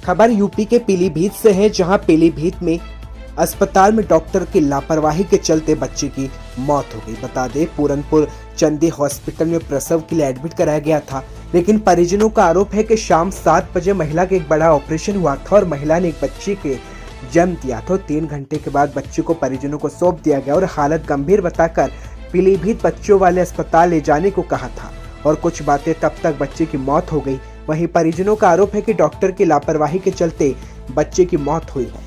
खबर यूपी के पीलीभीत से है, जहां पीलीभीत में अस्पताल में डॉक्टर की लापरवाही के चलते बच्चे की मौत हो गई। बता दें, पूरनपुर चंदी हॉस्पिटल में प्रसव के लिए एडमिट कराया गया था, लेकिन परिजनों का आरोप है कि शाम 7 बजे महिला का एक बड़ा ऑपरेशन हुआ था और महिला ने एक बच्चे के जन्म दिया था। 3 घंटे के बाद बच्चे को परिजनों को सौंप दिया गया और हालत गंभीर बताकर पीलीभीत बच्चों वाले अस्पताल ले जाने को कहा था और कुछ बातें तब तक बच्चे की मौत हो गई। वहीं परिजनों का आरोप है कि डॉक्टर की लापरवाही के चलते बच्चे की मौत हुई है।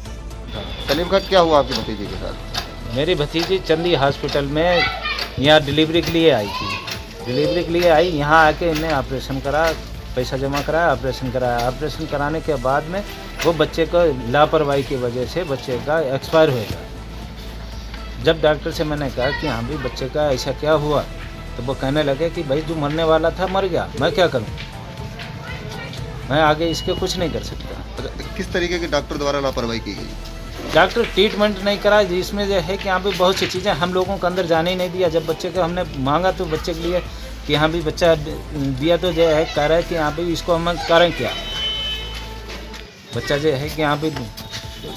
सलीम का क्या हुआ आपकी भतीजी के साथ? मेरी भतीजी चंदी हॉस्पिटल में यहाँ डिलीवरी के लिए आई थी। डिलीवरी के लिए आई, यहाँ आके इन्हें ऑपरेशन करा, पैसा जमा कराया, ऑपरेशन कराया। ऑपरेशन कराने के बाद में वो बच्चे को लापरवाही की वजह से बच्चे का एक्सपायर हो गया। जब डॉक्टर से मैंने कहा कि हाँ भाई बच्चे का ऐसा क्या हुआ, तो वो कहने लगे कि भाई जो मरने वाला था मर गया, मैं क्या करूँ, मैं आगे इसके कुछ नहीं कर सकता। किस तरीके के डॉक्टर द्वारा लापरवाही की गई? डॉक्टर ट्रीटमेंट नहीं करा, जिसमें जो है कि यहाँ पे बहुत सी चीज़ें हम लोगों को अंदर जाने ही नहीं दिया। जब बच्चे को हमने मांगा तो बच्चे के लिए कि हाँ भी बच्चा दिया, तो जो है कह रहा है कि यहाँ पे इसको हम करें क्या। बच्चा जो है कि यहाँ पे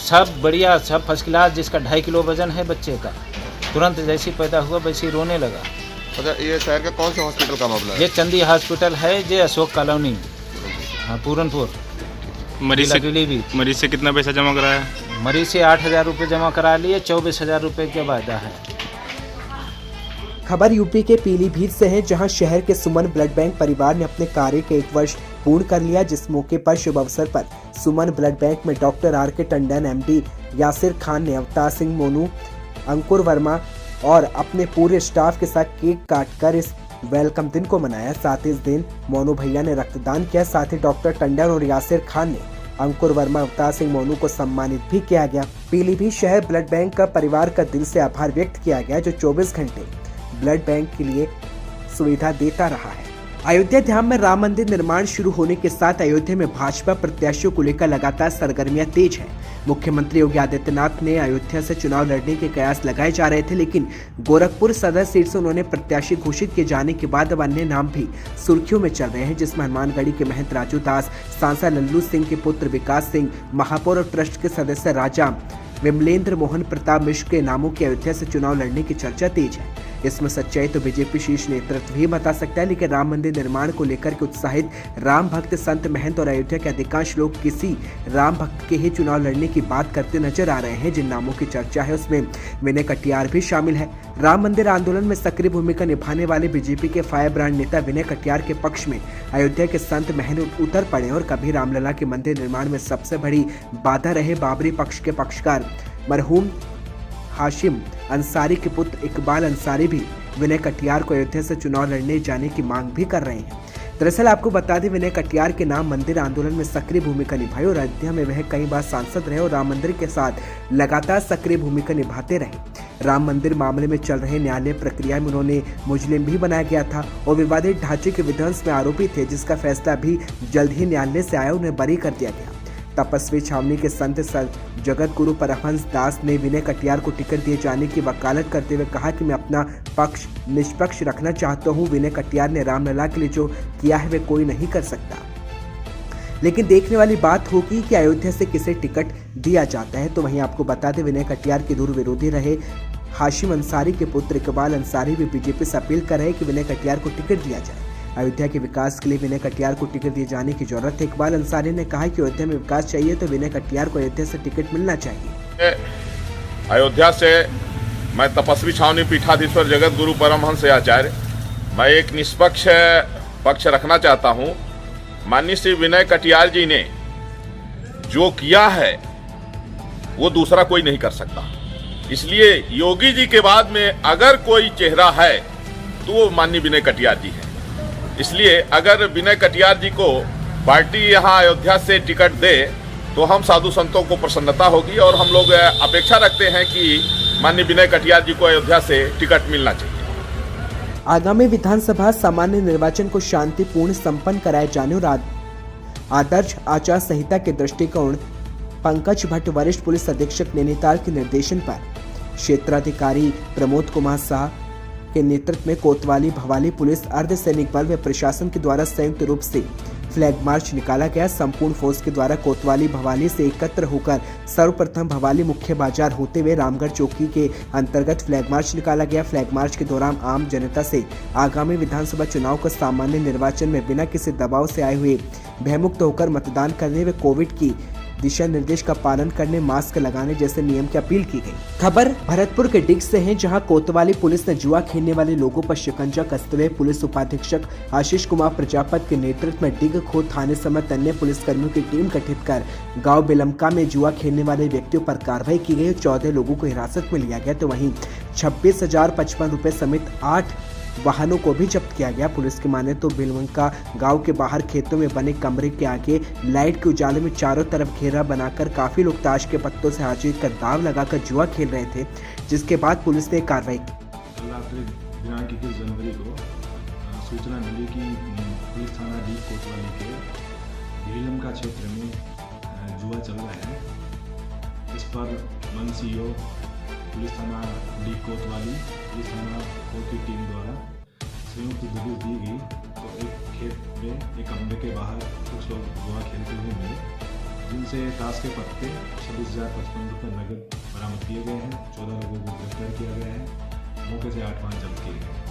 सब बढ़िया, सब फर्स्ट क्लास, जिसका 2.5 किलो वजन है बच्चे का, तुरंत जैसे पैदा हुआ वैसे रोने लगा। अच्छा, ये शहर का कौन सा हॉस्पिटल का मामला है? ये चंदी हॉस्पिटल है, ये अशोक कॉलोनी, हाँ पूरनपुर। मरीज से कितना पैसा जमा कराया? मरीज से 8,000 रुपये जमा करा लिए, 24,000 रुपये का वायदा है। खबर यूपी के पीलीभीत से है, जहां शहर के सुमन ब्लड बैंक परिवार ने अपने कार्य के 1 वर्ष पूर्ण कर लिया, जिस मौके पर शुभ अवसर पर सुमन ब्लड बैंक में डॉक्टर आर के टंडन, एमडी यासिर खान ने अवतार सिंह मोनू, अंकुर वर्मा और अपने पूरे स्टाफ के साथ केक काटकर इस वेलकम दिन को मनाया। साथ ही इस दिन मोनू भैया ने रक्तदान किया। साथ ही डॉक्टर टंडन और यासिर खान ने अंकुर वर्मा, अवतार सिंह मोनू को सम्मानित भी किया गया। पीलीभीत शहर ब्लड बैंक का परिवार का दिल से आभार व्यक्त किया गया, जो 24 घंटे ब्लड बैंक के लिए सुविधा देता रहा है। अयोध्या धाम में राम मंदिर निर्माण शुरू होने के साथ अयोध्या में भाजपा प्रत्याशियों को लेकर लगातार सरगर्मियां तेज है। मुख्यमंत्री योगी आदित्यनाथ ने अयोध्या से चुनाव लड़ने के कयास लगाए जा रहे थे, लेकिन गोरखपुर सदर सीट से उन्होंने प्रत्याशी घोषित किए जाने के बाद अब अन्य नाम भी सुर्खियों में चल रहे हैं, जिसमें हनुमानगढ़ी के महंत राजू दास, सांसद लल्लू सिंह के पुत्र विकास सिंह, महापौर और ट्रस्ट के सदस्य राजा विमलेंद्र मोहन प्रताप मिश्र के नामों की अयोध्या से चुनाव लड़ने की चर्चा तेज है। इसमें सच्चाई तो बीजेपी शीर्ष नेतृत्व भी बता सकता है, लेकिन राम मंदिर निर्माण को लेकर के उत्साहित राम भक्त, संत, महंत और अयोध्या के अधिकांश लोग किसी राम भक्त के ही चुनाव लड़ने की बात करते नजर आ रहे हैं। जिन नामों की चर्चा है उसमें विनय कटियार भी शामिल है। राम मंदिर आंदोलन में सक्रिय भूमिका निभाने वाले बीजेपी के फायर ब्रांड नेता विनय कटियार के पक्ष में अयोध्या के संत महंत उतर पड़े और कभी रामलला के मंदिर निर्माण में सबसे बड़ी बाधा रहे बाबरी पक्ष के पक्षकार मरहूम हाशिम अंसारी के पुत्र इकबाल अंसारी भी विनय कटियार को अयोध्या से चुनाव लड़ने जाने की मांग भी कर रहे हैं। दरअसल आपको बता दें, विनय कटियार के नाम मंदिर आंदोलन में सक्रिय भूमिका निभाई और अयोध्या में वह कई बार सांसद रहे और राम मंदिर के साथ लगातार सक्रिय भूमिका निभाते रहे। राम मंदिर मामले में चल रहे न्यायालय प्रक्रिया में उन्होंने मुजरिम भी बनाया गया था और विवादित ढांचे के विध्वंस में आरोपी थे, जिसका फैसला भी जल्द ही न्यायालय से आया, उन्हें बरी कर दिया गया। तपस्वी छावनी के संत जगत गुरु परमहंस दास ने विनय कटियार को टिकट दिए जाने की वकालत करते हुए कहा कि मैं अपना पक्ष निष्पक्ष रखना चाहता हूं। विनय कटियार ने रामलला के लिए जो किया है वह कोई नहीं कर सकता, लेकिन देखने वाली बात होगी कि अयोध्या से किसे टिकट दिया जाता है। तो वहीं आपको बता दें, विनय कटियार के दूर विरोधी रहे हाशिम अंसारी के पुत्र इकबाल अंसारी भी बीजेपी से अपील कर रहे हैं कि विनय कटियार को टिकट दिया जाए। अयोध्या के विकास के लिए विनय कटियार को टिकट दिए जाने की जरूरत है। इकबाल अंसारी ने कहा कि अयोध्या में विकास चाहिए तो विनय कटियार को अयोध्या से टिकट मिलना चाहिए। अयोध्या से मैं तपस्वी छावनी पीठाधीश्वर जगत गुरु परमहंस आचार्य, मैं एक निष्पक्ष पक्ष रखना चाहता हूं। माननीय श्री विनय कटियार जी ने जो किया है वो दूसरा कोई नहीं कर सकता, इसलिए योगी जी के बाद में अगर कोई चेहरा है तो वो माननीय विनय कटियार जी है। इसलिए अगर विनय कटियार जी को पार्टी यहाँ अयोध्या से टिकट दे तो हम साधु संतों को प्रसन्नता होगी और हम लोग अपेक्षा रखते हैं कि माननीय विनय कटियार जी को अयोध्या से टिकट मिलना चाहिए। आगामी विधानसभा सामान्य निर्वाचन को शांतिपूर्ण संपन्न कराए जाने और आदर्श आचार संहिता के दृष्टिकोण पंकज भट्ट, वरिष्ठ पुलिस अधीक्षक नैनीताल के निर्देशन पर क्षेत्राधिकारी प्रमोद कुमार शाह के नेतृत्व में कोतवाली भवाली पुलिस, अर्धसैनिक बल व प्रशासन के द्वारा संयुक्त रूप से फ्लैग मार्च निकाला गया। संपूर्ण फोर्स के द्वारा कोतवाली भवाली से एकत्र होकर सर्वप्रथम भवाली मुख्य बाजार होते हुए रामगढ़ चौकी के अंतर्गत फ्लैग मार्च निकाला गया। फ्लैग मार्च के दौरान आम जनता से आगामी विधानसभा चुनाव को सामान्य निर्वाचन में बिना किसी दबाव से आए हुए भयमुक्त होकर मतदान करने व कोविड की दिशा निर्देश का पालन करने, मास्क लगाने जैसे नियम की अपील की गई। खबर भरतपुर के डिग से है, जहां कोतवाली पुलिस ने जुआ खेलने वाले लोगों पर शिकंजा कसते हुए पुलिस उपाधीक्षक आशीष कुमार प्रजापत के नेतृत्व में डिग खोद थाने समेत अन्य पुलिसकर्मियों की टीम गठित कर गांव बेलमका में जुआ खेलने वाले व्यक्तियों पर कार्रवाई की गई। 14 लोगों को हिरासत में लिया गया, तो वहीं 26,055 रुपए समेत 8 वाहनों को भी जब्त किया गया। पुलिस की माने तो बेलमका गांव के बाहर खेतों में बने कमरे के आगे लाइट के उजाले में चारों तरफ घेरा बनाकर काफी लोग ताश के पत्तों से हाजिर कर दाव लगाकर जुआ खेल रहे थे, जिसके बाद पुलिस ने कार्रवाई की। कल रात्रि दिनांक 21 जनवरी को सूचना मिली कि पुलिस थाना डी कोतवाली के बेलमका क्षेत्र में जुआ चल रहा है। इस पर मनसीओ पुलिस थाना डी कोतवाली, पुलिस थाना कोत की टीम द्वारा संयुक्त दबिश दी गई। तो एक खेत में एक कमरे के बाहर कुछ लोग जुआ खेलते हुए मिले, जिनसे ताश के पत्ते 26,055 रुपये नगद बरामद किए गए हैं। 14 लोगों को गिरफ्तार किया गया है। मौके से 8 वाहन जब्त किए गए हैं।